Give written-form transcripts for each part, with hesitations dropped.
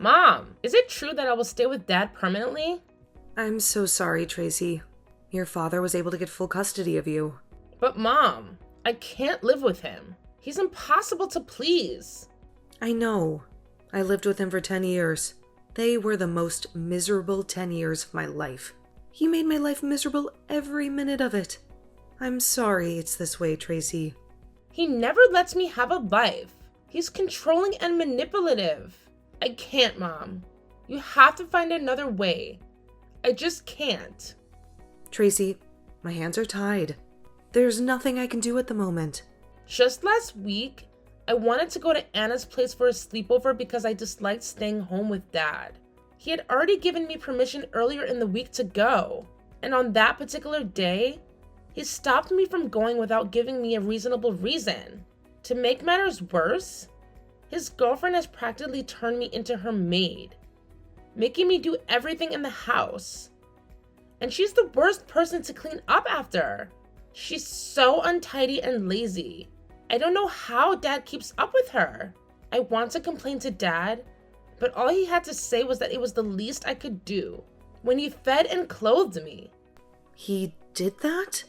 Mom, is it true that I will stay with Dad permanently? I'm so sorry, Tracy. Your father was able to get full custody of you. But Mom, I can't live with him. He's impossible to please. I know. I lived with him for 10 years. They were the most miserable 10 years of my life. He made my life miserable every minute of it. I'm sorry it's this way, Tracy. He never lets me have a life. He's controlling and manipulative. I can't, Mom. You have to find another way. I just can't. Tracy, my hands are tied. There's nothing I can do at the moment. Just last week, I wanted to go to Anna's place for a sleepover because I disliked staying home with Dad. He had already given me permission earlier in the week to go, and on that particular day, he stopped me from going without giving me a reasonable reason. To make matters worse, his girlfriend has practically turned me into her maid, making me do everything in the house. And she's the worst person to clean up after. She's so untidy and lazy. I don't know how Dad keeps up with her. I want to complain to Dad, but all he had to say was that it was the least I could do when he fed and clothed me. He did that?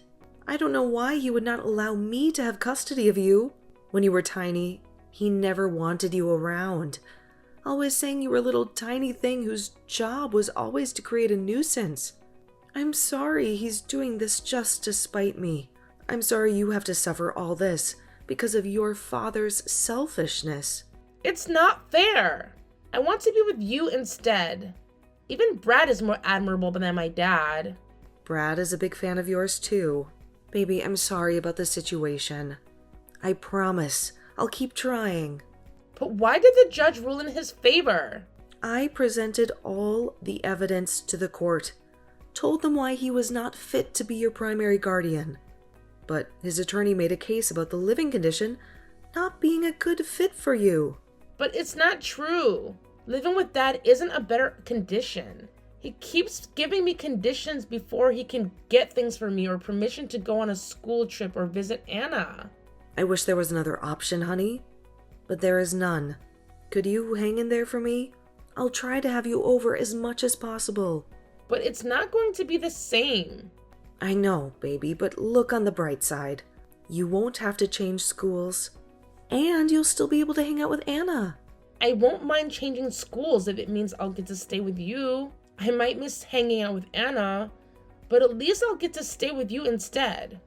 I don't know why he would not allow me to have custody of you. When you were tiny, he never wanted you around, always saying you were a little tiny thing whose job was always to create a nuisance. I'm sorry he's doing this just to spite me. I'm sorry you have to suffer all this because of your father's selfishness. It's not fair. I want to be with you instead. Even Brad is more admirable than my dad. Brad is a big fan of yours too. Baby, I'm sorry about the situation. I promise I'll keep trying. But why did the judge rule in his favor? I presented all the evidence to the court, told them why he was not fit to be your primary guardian. But his attorney made a case about the living condition not being a good fit for you. But it's not true. Living with Dad isn't a better condition. He keeps giving me conditions before he can get things for me or permission to go on a school trip or visit Anna. I wish there was another option, honey, but there is none. Could you hang in there for me? I'll try to have you over as much as possible. But it's not going to be the same. I know, baby, but look on the bright side. You won't have to change schools, and you'll still be able to hang out with Anna. I won't mind changing schools if it means I'll get to stay with you. I might miss hanging out with Anna, but at least I'll get to stay with you instead.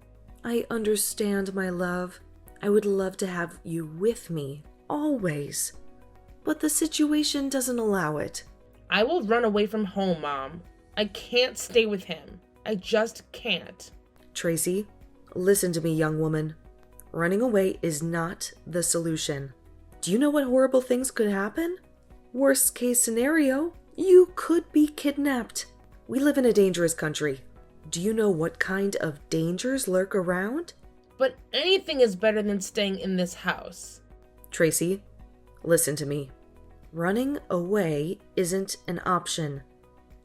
I understand, my love. I would love to have you with me, always. But the situation doesn't allow it. I will run away from home, Mom. I can't stay with him. I just can't. Tracy, listen to me, young woman. Running away is not the solution. Do you know what horrible things could happen? Worst case scenario, you could be kidnapped. We live in a dangerous country. Do you know what kind of dangers lurk around? But anything is better than staying in this house. Tracy, listen to me. Running away isn't an option.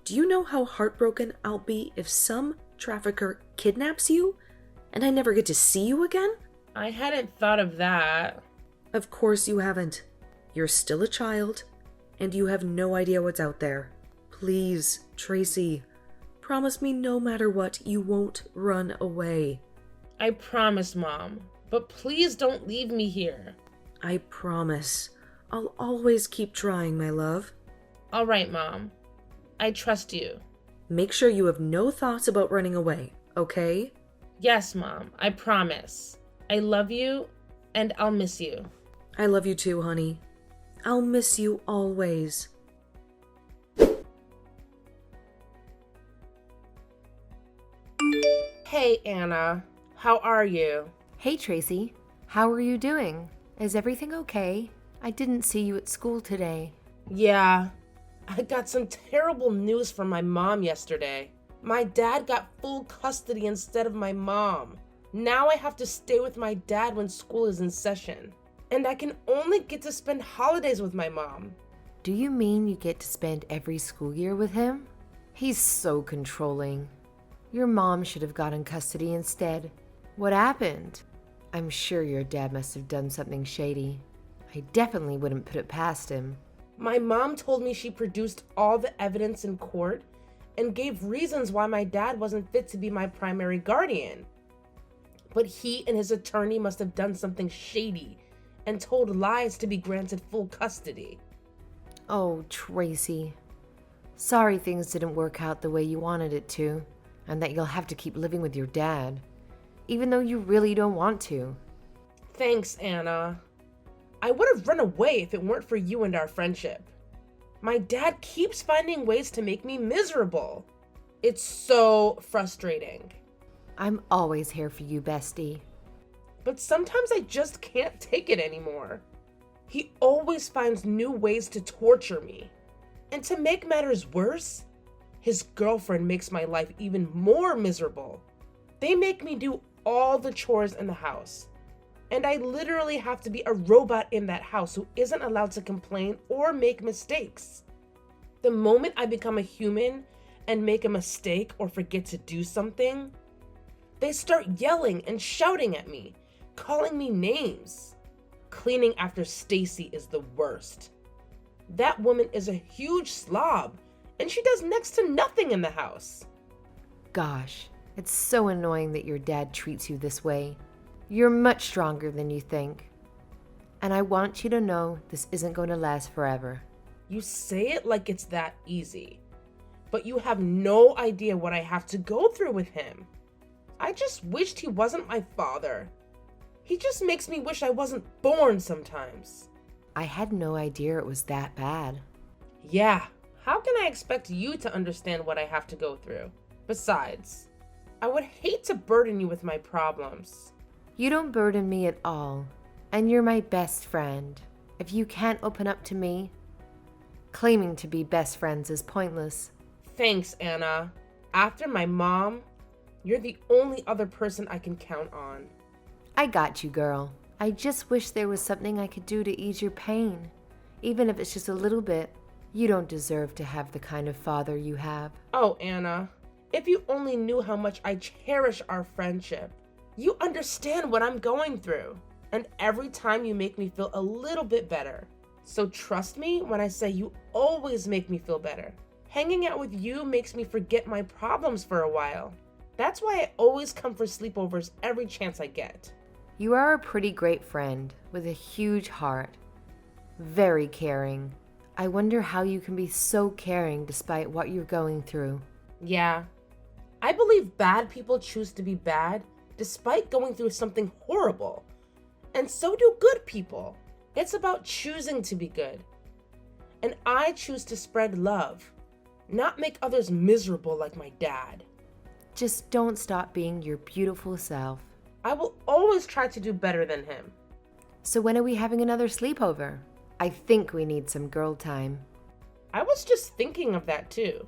Do you know how heartbroken I'll be if some trafficker kidnaps you and I never get to see you again? I hadn't thought of that. Of course you haven't. You're still a child, and you have no idea what's out there. Please, Tracy, promise me no matter what, you won't run away. I promise, Mom. But please don't leave me here. I promise. I'll always keep trying, my love. All right, Mom. I trust you. Make sure you have no thoughts about running away, okay? Yes, Mom. I promise. I love you, and I'll miss you. I love you too, honey. I'll miss you always. Hey, Anna. How are you? Hey, Tracy. How are you doing? Is everything okay? I didn't see you at school today. Yeah. I got some terrible news from my mom yesterday. My dad got full custody instead of my mom. Now I have to stay with my dad when school is in session. And I can only get to spend holidays with my mom. Do you mean you get to spend every school year with him? He's so controlling. Your mom should have gotten custody instead. What happened? I'm sure your dad must have done something shady. I definitely wouldn't put it past him. My mom told me she produced all the evidence in court and gave reasons why my dad wasn't fit to be my primary guardian. But he and his attorney must have done something shady and told lies to be granted full custody. Oh, Tracy. Sorry things didn't work out the way you wanted it to, and that you'll have to keep living with your dad, even though you really don't want to. Thanks, Anna. I would have run away if it weren't for you and our friendship. My dad keeps finding ways to make me miserable. It's so frustrating. I'm always here for you, bestie. But sometimes I just can't take it anymore. He always finds new ways to torture me. And to make matters worse, his girlfriend makes my life even more miserable. They make me do all the chores in the house. And I literally have to be a robot in that house who isn't allowed to complain or make mistakes. The moment I become a human and make a mistake or forget to do something, they start yelling and shouting at me, calling me names. Cleaning after Stacy is the worst. That woman is a huge slob, and she does next to nothing in the house. Gosh, it's so annoying that your dad treats you this way. You're much stronger than you think. And I want you to know this isn't going to last forever. You say it like it's that easy, but you have no idea what I have to go through with him. I just wished he wasn't my father. He just makes me wish I wasn't born sometimes. I had no idea it was that bad. Yeah, how can I expect you to understand what I have to go through? Besides, I would hate to burden you with my problems. You don't burden me at all, and you're my best friend. If you can't open up to me, claiming to be best friends is pointless. Thanks, Anna. After my mom, you're the only other person I can count on. I got you, girl. I just wish there was something I could do to ease your pain. Even if it's just a little bit. You don't deserve to have the kind of father you have. Oh, Anna, if you only knew how much I cherish our friendship. You understand what I'm going through. And every time you make me feel a little bit better. So trust me when I say you always make me feel better. Hanging out with you makes me forget my problems for a while. That's why I always come for sleepovers every chance I get. You are a pretty great friend with a huge heart. Very caring. I wonder how you can be so caring despite what you're going through. Yeah. I believe bad people choose to be bad despite going through something horrible. And so do good people. It's about choosing to be good. And I choose to spread love, not make others miserable like my dad. Just don't stop being your beautiful self. I will always try to do better than him. So when are we having another sleepover? I think we need some girl time. I was just thinking of that too.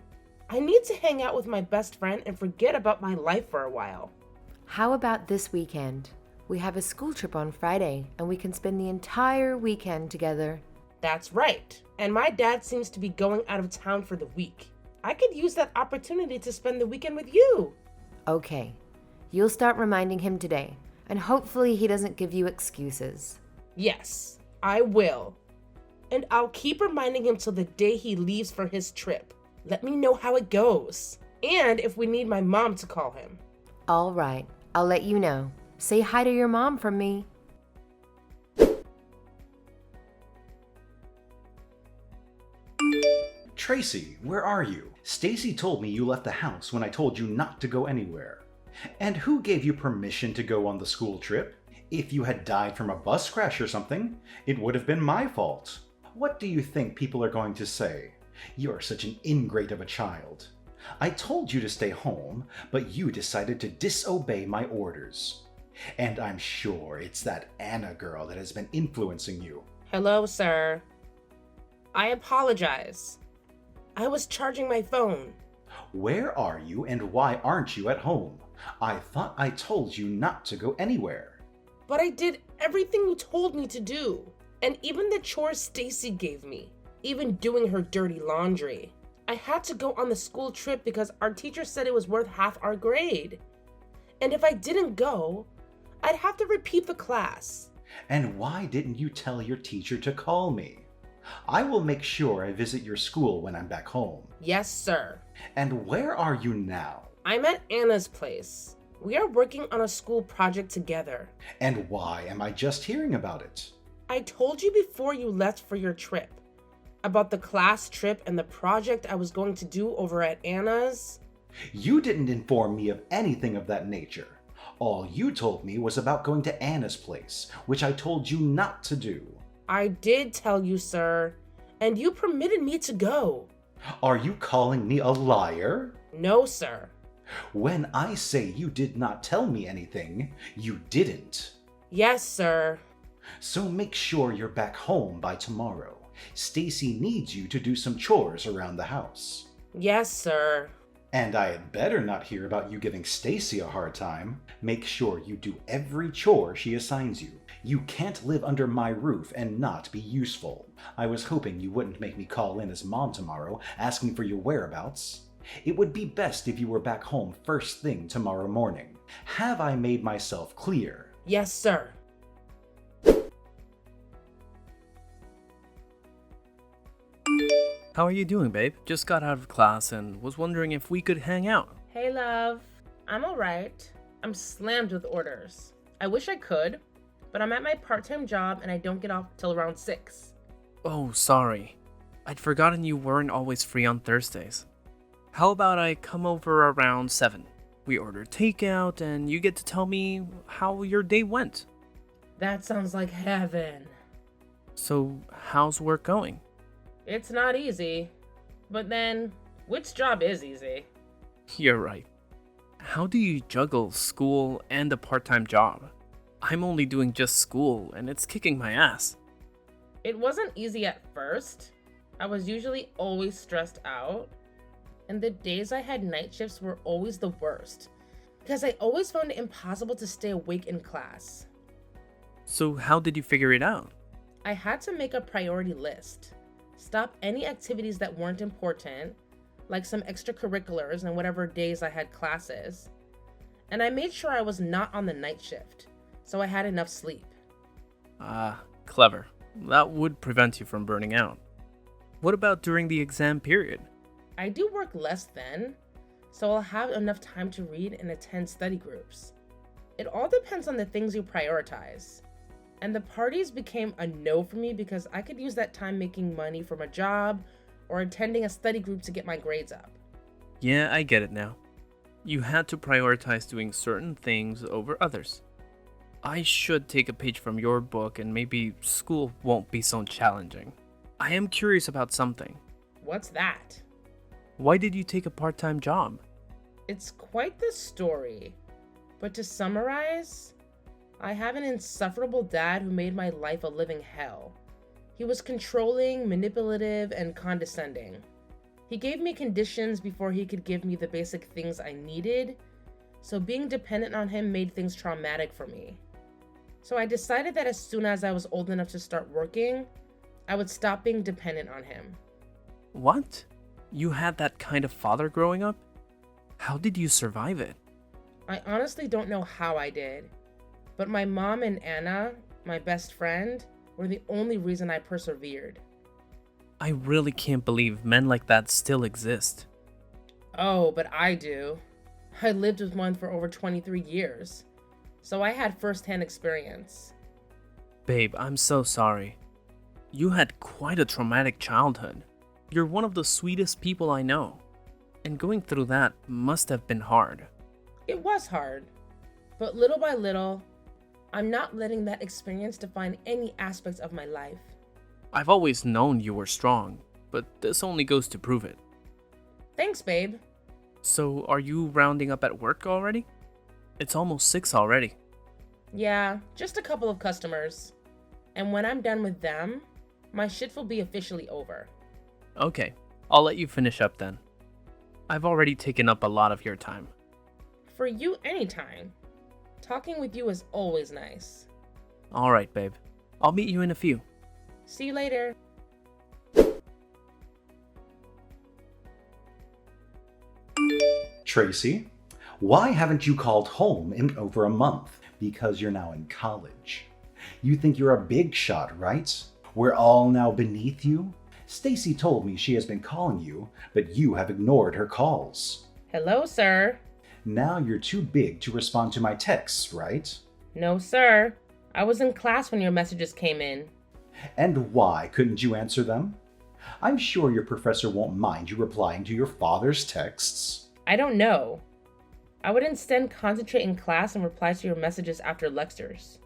I need to hang out with my best friend and forget about my life for a while. How about this weekend? We have a school trip on Friday, and we can spend the entire weekend together. That's right. And my dad seems to be going out of town for the week. I could use that opportunity to spend the weekend with you. Okay. You'll start reminding him today, and hopefully he doesn't give you excuses. Yes, I will. And I'll keep reminding him till the day he leaves for his trip. Let me know how it goes. And if we need my mom to call him. All right. I'll let you know. Say hi to your mom from me. Tracy, where are you? Stacy told me you left the house when I told you not to go anywhere. And who gave you permission to go on the school trip? If you had died from a bus crash or something, it would have been my fault. What do you think people are going to say? You're such an ingrate of a child. I told you to stay home, but you decided to disobey my orders. And I'm sure it's that Anna girl that has been influencing you. Hello, sir. I apologize. I was charging my phone. Where are you and why aren't you at home? I thought I told you not to go anywhere. But I did everything you told me to do. And even the chores Stacy gave me. Even doing her dirty laundry. I had to go on the school trip because our teacher said it was worth half our grade. And if I didn't go, I'd have to repeat the class. And why didn't you tell your teacher to call me? I will make sure I visit your school when I'm back home. Yes, sir. And where are you now? I'm at Anna's place. We are working on a school project together. And why am I just hearing about it? I told you before you left for your trip about the class trip and the project I was going to do over at Anna's. You didn't inform me of anything of that nature. All you told me was about going to Anna's place, which I told you not to do. I did tell you, sir, and you permitted me to go. Are you calling me a liar? No, sir. When I say you did not tell me anything, you didn't. Yes, sir. So make sure you're back home by tomorrow. Stacy needs you to do some chores around the house. Yes, sir. And I had better not hear about you giving Stacy a hard time. Make sure you do every chore she assigns you. You can't live under my roof and not be useful. I was hoping you wouldn't make me call in as mom tomorrow, asking for your whereabouts. It would be best if you were back home first thing tomorrow morning. Have I made myself clear? Yes, sir. How are you doing, babe? Just got out of class and was wondering if we could hang out. Hey, love. I'm alright. I'm slammed with orders. I wish I could, but I'm at my part-time job and I don't get off till around 6. Oh, sorry. I'd forgotten you weren't always free on Thursdays. How about I come over around 7? We order takeout and you get to tell me how your day went. That sounds like heaven. So, how's work going? It's not easy. But then, which job is easy? You're right. How do you juggle school and a part-time job? I'm only doing just school and it's kicking my ass. It wasn't easy at first. I was usually always stressed out. And the days I had night shifts were always the worst, because I always found it impossible to stay awake in class. So how did you figure it out? I had to make a priority list. Stop any activities that weren't important, like some extracurriculars and whatever days I had classes. And I made sure I was not on the night shift, so I had enough sleep. Clever. That would prevent you from burning out. What about during the exam period? I do work less then, so I'll have enough time to read and attend study groups. It all depends on the things you prioritize. And the parties became a no for me because I could use that time making money from a job or attending a study group to get my grades up. Yeah, I get it now. You had to prioritize doing certain things over others. I should take a page from your book and maybe school won't be so challenging. I am curious about something. What's that? Why did you take a part-time job? It's quite the story. But to summarize, I have an insufferable dad who made my life a living hell. He was controlling, manipulative, and condescending. He gave me conditions before he could give me the basic things I needed, so being dependent on him made things traumatic for me. So I decided that as soon as I was old enough to start working, I would stop being dependent on him. What? You had that kind of father growing up? How did you survive it? I honestly don't know how I did, but my mom and Anna, my best friend, were the only reason I persevered. I really can't believe men like that still exist. Oh, but I do. I lived with one for over 23 years, so I had first-hand experience. Babe, I'm so sorry. You had quite a traumatic childhood. You're one of the sweetest people I know, and going through that must have been hard. It was hard, but little by little, I'm not letting that experience define any aspects of my life. I've always known you were strong, but this only goes to prove it. Thanks, babe. So, are you rounding up at work already? It's almost 6 already. Yeah, just a couple of customers. And when I'm done with them, my shift will be officially over. Okay, I'll let you finish up then. I've already taken up a lot of your time. For you, anytime. Talking with you is always nice. Alright, babe. I'll meet you in a few. See you later. Tracy, why haven't you called home in over a month? Because you're now in college. You think you're a big shot, right? We're all now beneath you? Stacy told me she has been calling you, but you have ignored her calls. Hello, sir. Now you're too big to respond to my texts, right? No, sir. I was in class when your messages came in. And why couldn't you answer them? I'm sure your professor won't mind you replying to your father's texts. I don't know. I would instead concentrate in class and reply to your messages after lectures.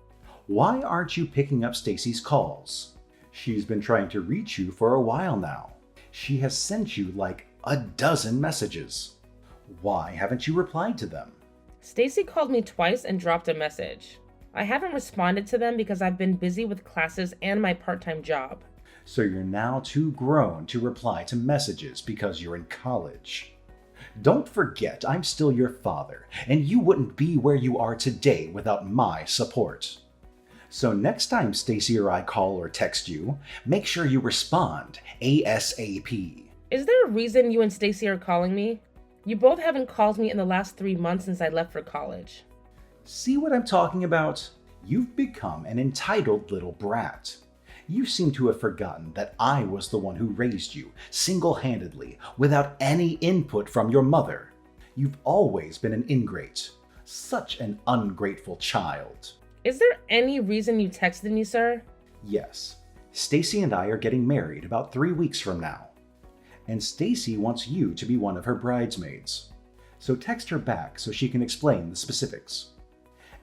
Why aren't you picking up Stacy's calls? She's been trying to reach you for a while now. She has sent you like a dozen messages. Why haven't you replied to them? Stacy called me twice and dropped a message. I haven't responded to them because I've been busy with classes and my part-time job. So you're now too grown to reply to messages because you're in college. Don't forget, I'm still your father, and you wouldn't be where you are today without my support. So next time Stacy or I call or text you, make sure you respond ASAP. Is there a reason you and Stacy are calling me? You both haven't called me in the last 3 months since I left for college. See what I'm talking about? You've become an entitled little brat. You seem to have forgotten that I was the one who raised you single-handedly without any input from your mother. You've always been an ingrate. Such an ungrateful child. Is there any reason you texted me, sir? Yes. Stacy and I are getting married about 3 weeks from now. And Stacy wants you to be one of her bridesmaids. So text her back so she can explain the specifics.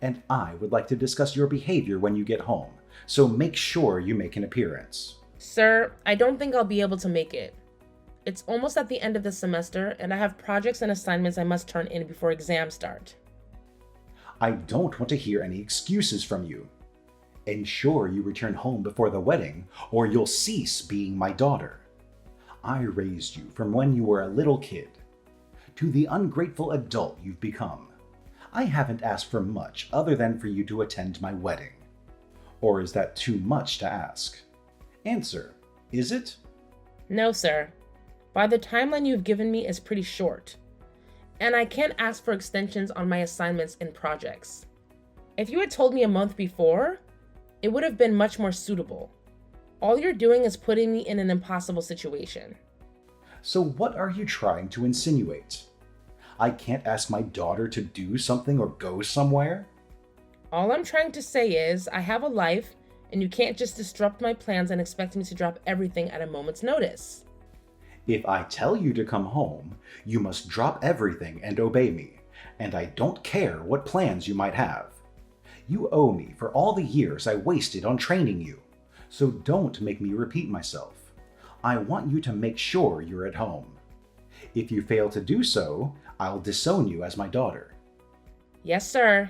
And I would like to discuss your behavior when you get home, so make sure you make an appearance. Sir, I don't think I'll be able to make it. It's almost at the end of the semester, and I have projects and assignments I must turn in before exams start. I don't want to hear any excuses from you. Ensure you return home before the wedding, or you'll cease being my daughter. I raised you from when you were a little kid to the ungrateful adult you've become. I haven't asked for much other than for you to attend my wedding. Or is that too much to ask? Answer, is it? No, sir. By the timeline you've given me is pretty short, and I can't ask for extensions on my assignments and projects. If you had told me a month before, it would have been much more suitable. All you're doing is putting me in an impossible situation. So what are you trying to insinuate? I can't ask my daughter to do something or go somewhere? All I'm trying to say is I have a life, and you can't just disrupt my plans and expect me to drop everything at a moment's notice. If I tell you to come home, you must drop everything and obey me, and I don't care what plans you might have. You owe me for all the years I wasted on training you, so don't make me repeat myself. I want you to make sure you're at home. If you fail to do so, I'll disown you as my daughter. Yes, sir.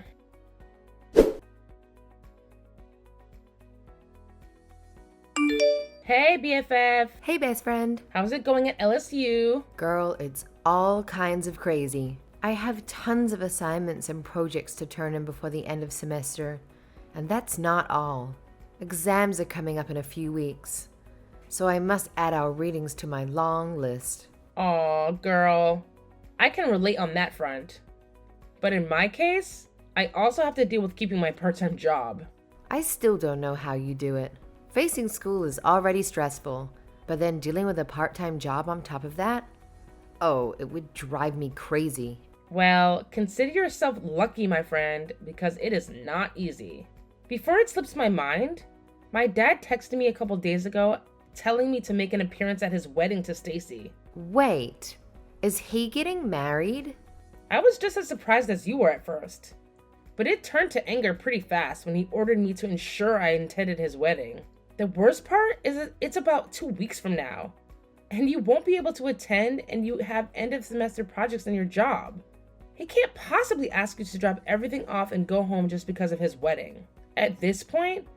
Hey, BFF. Hey, best friend. How's it going at LSU? Girl, it's all kinds of crazy. I have tons of assignments and projects to turn in before the end of semester, and that's not all. Exams are coming up in a few weeks, so I must add our readings to my long list. Aw, girl. I can relate on that front. But in my case, I also have to deal with keeping my part-time job. I still don't know how you do it. Facing school is already stressful, but then dealing with a part-time job on top of that? Oh, it would drive me crazy. Well, consider yourself lucky, my friend, because it is not easy. Before it slips my mind, my dad texted me a couple days ago telling me to make an appearance at his wedding to Stacy. Wait, is he getting married? I was just as surprised as you were at first, but it turned to anger pretty fast when he ordered me to ensure I attended his wedding. The worst part is that it's about 2 weeks from now, and you won't be able to attend, and you have end of semester projects in your job. He can't possibly ask you to drop everything off and go home just because of his wedding. At this point,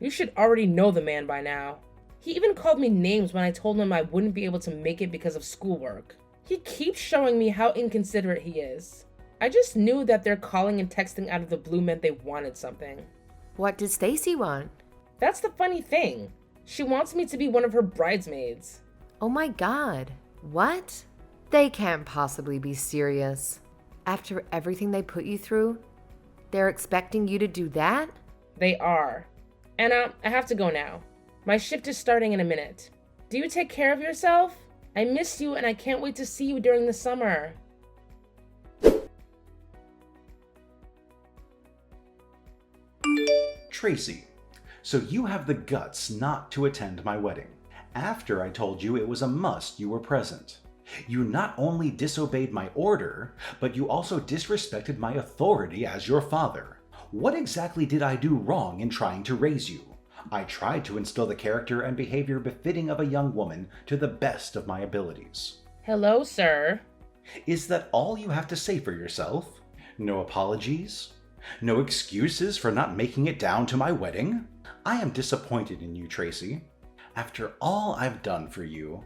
you should already know the man by now. He even called me names when I told him I wouldn't be able to make it because of schoolwork. He keeps showing me how inconsiderate he is. I just knew that their calling and texting out of the blue meant they wanted something. What does Stacy want? That's the funny thing. She wants me to be one of her bridesmaids. Oh my god. What? They can't possibly be serious. After everything they put you through, they're expecting you to do that? They are. And I have to go now. My shift is starting in a minute. Do you take care of yourself? I miss you and I can't wait to see you during the summer. Tracy, so you have the guts not to attend my wedding. After I told you it was a must you were present. You not only disobeyed my order, but you also disrespected my authority as your father. What exactly did I do wrong in trying to raise you? I tried to instill the character and behavior befitting of a young woman to the best of my abilities. Hello, sir. Is that all you have to say for yourself? No apologies? No excuses for not making it down to my wedding? I am disappointed in you, Tracy. After all I've done for you,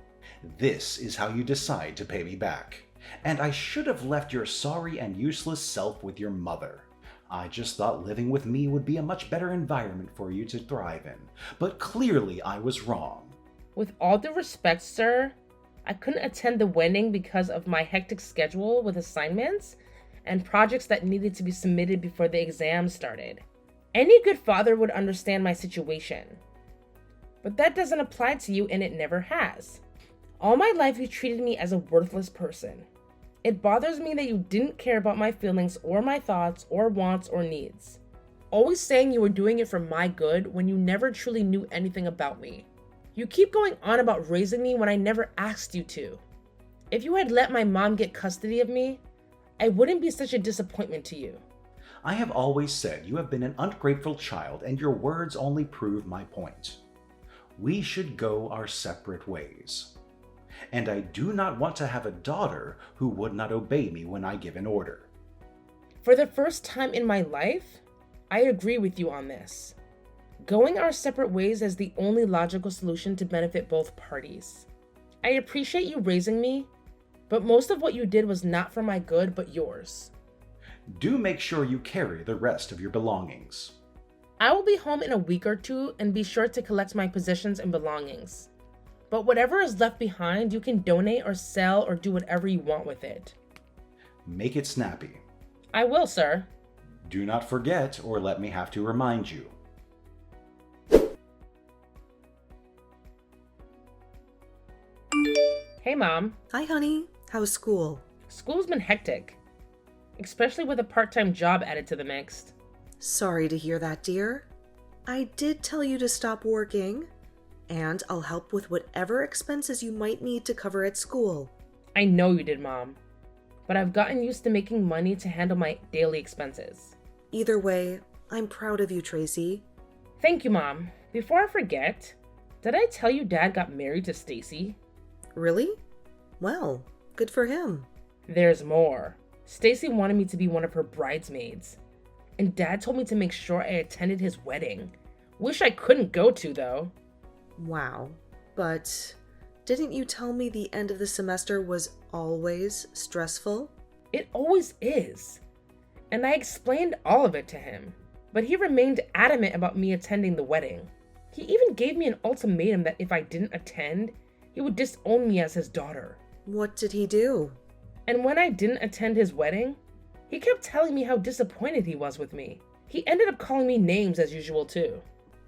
this is how you decide to pay me back. And I should have left your sorry and useless self with your mother. I just thought living with me would be a much better environment for you to thrive in, but clearly I was wrong. With all due respect, sir, I couldn't attend the wedding because of my hectic schedule with assignments and projects that needed to be submitted before the exam started. Any good father would understand my situation. But that doesn't apply to you, and it never has. All my life you treated me as a worthless person. It bothers me that you didn't care about my feelings or my thoughts or wants or needs. Always saying you were doing it for my good when you never truly knew anything about me. You keep going on about raising me when I never asked you to. If you had let my mom get custody of me, I wouldn't be such a disappointment to you. I have always said you have been an ungrateful child, and your words only prove my point. We should go our separate ways. And I do not want to have a daughter who would not obey me when I give an order. For the first time in my life, I agree with you on this. Going our separate ways is the only logical solution to benefit both parties. I appreciate you raising me, but most of what you did was not for my good, but yours. Do make sure you carry the rest of your belongings. I will be home in a week or two and be sure to collect my possessions and belongings. But whatever is left behind, you can donate or sell or do whatever you want with it. Make it snappy. I will, sir. Do not forget, or let me have to remind you. Hey, Mom. Hi, honey. How's school? School's been hectic, especially with a part-time job added to the mix. Sorry to hear that, dear. I did tell you to stop working, and I'll help with whatever expenses you might need to cover at school. I know you did, Mom, but I've gotten used to making money to handle my daily expenses. Either way, I'm proud of you, Tracy. Thank you, Mom. Before I forget, did I tell you Dad got married to Stacy? Really? Well, good for him. There's more. Stacy wanted me to be one of her bridesmaids, and Dad told me to make sure I attended his wedding. Wish I couldn't go to, though. Wow. But didn't you tell me the end of the semester was always stressful? It always is. And I explained all of it to him, but he remained adamant about me attending the wedding. He even gave me an ultimatum that if I didn't attend, he would disown me as his daughter. What did he do? And when I didn't attend his wedding, he kept telling me how disappointed he was with me. He ended up calling me names as usual too.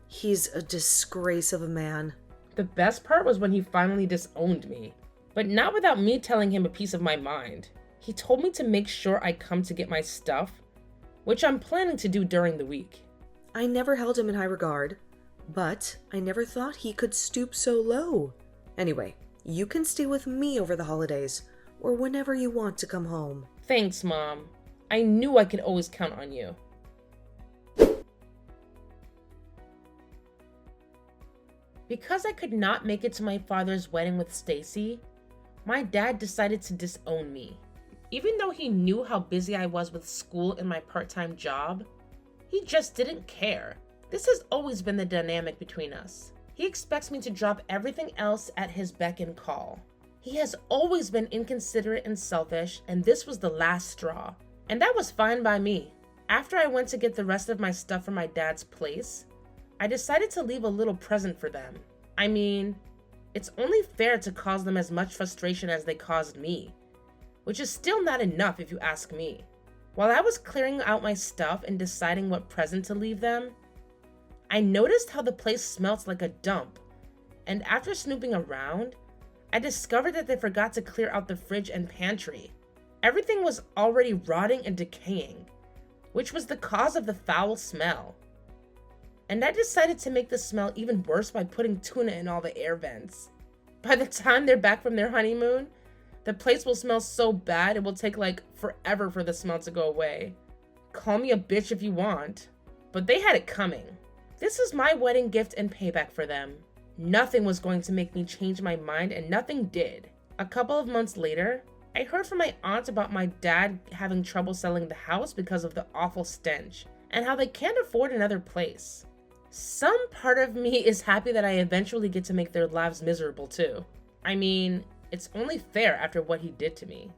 He's a disgrace of a man. The best part was when he finally disowned me, but not without me telling him a piece of my mind. He told me to make sure I come to get my stuff, which I'm planning to do during the week. I never held him in high regard, but I never thought he could stoop so low. Anyway, you can stay with me over the holidays, or whenever you want to come home. Thanks, Mom. I knew I could always count on you. Because I could not make it to my father's wedding with Stacy, my dad decided to disown me. Even though he knew how busy I was with school and my part-time job, he just didn't care. This has always been the dynamic between us. He expects me to drop everything else at his beck and call. He has always been inconsiderate and selfish, and this was the last straw. And that was fine by me. After I went to get the rest of my stuff from my dad's place, I decided to leave a little present for them. I mean, it's only fair to cause them as much frustration as they caused me, which is still not enough if you ask me. While I was clearing out my stuff and deciding what present to leave them, I noticed how the place smelt like a dump And after snooping around, I discovered that they forgot to clear out the fridge and pantry. Everything was already rotting and decaying, which was the cause of the foul smell. And I decided to make the smell even worse by putting tuna in all the air vents. By the time they're back from their honeymoon, the place will smell so bad it will take like forever for the smell to go away. Call me a bitch if you want. But they had it coming. This is my wedding gift and payback for them. Nothing was going to make me change my mind, and nothing did. A couple of months later, I heard from my aunt about my dad having trouble selling the house because of the awful stench, and how they can't afford another place. Some part of me is happy that I eventually get to make their lives miserable too. I mean, it's only fair after what he did to me.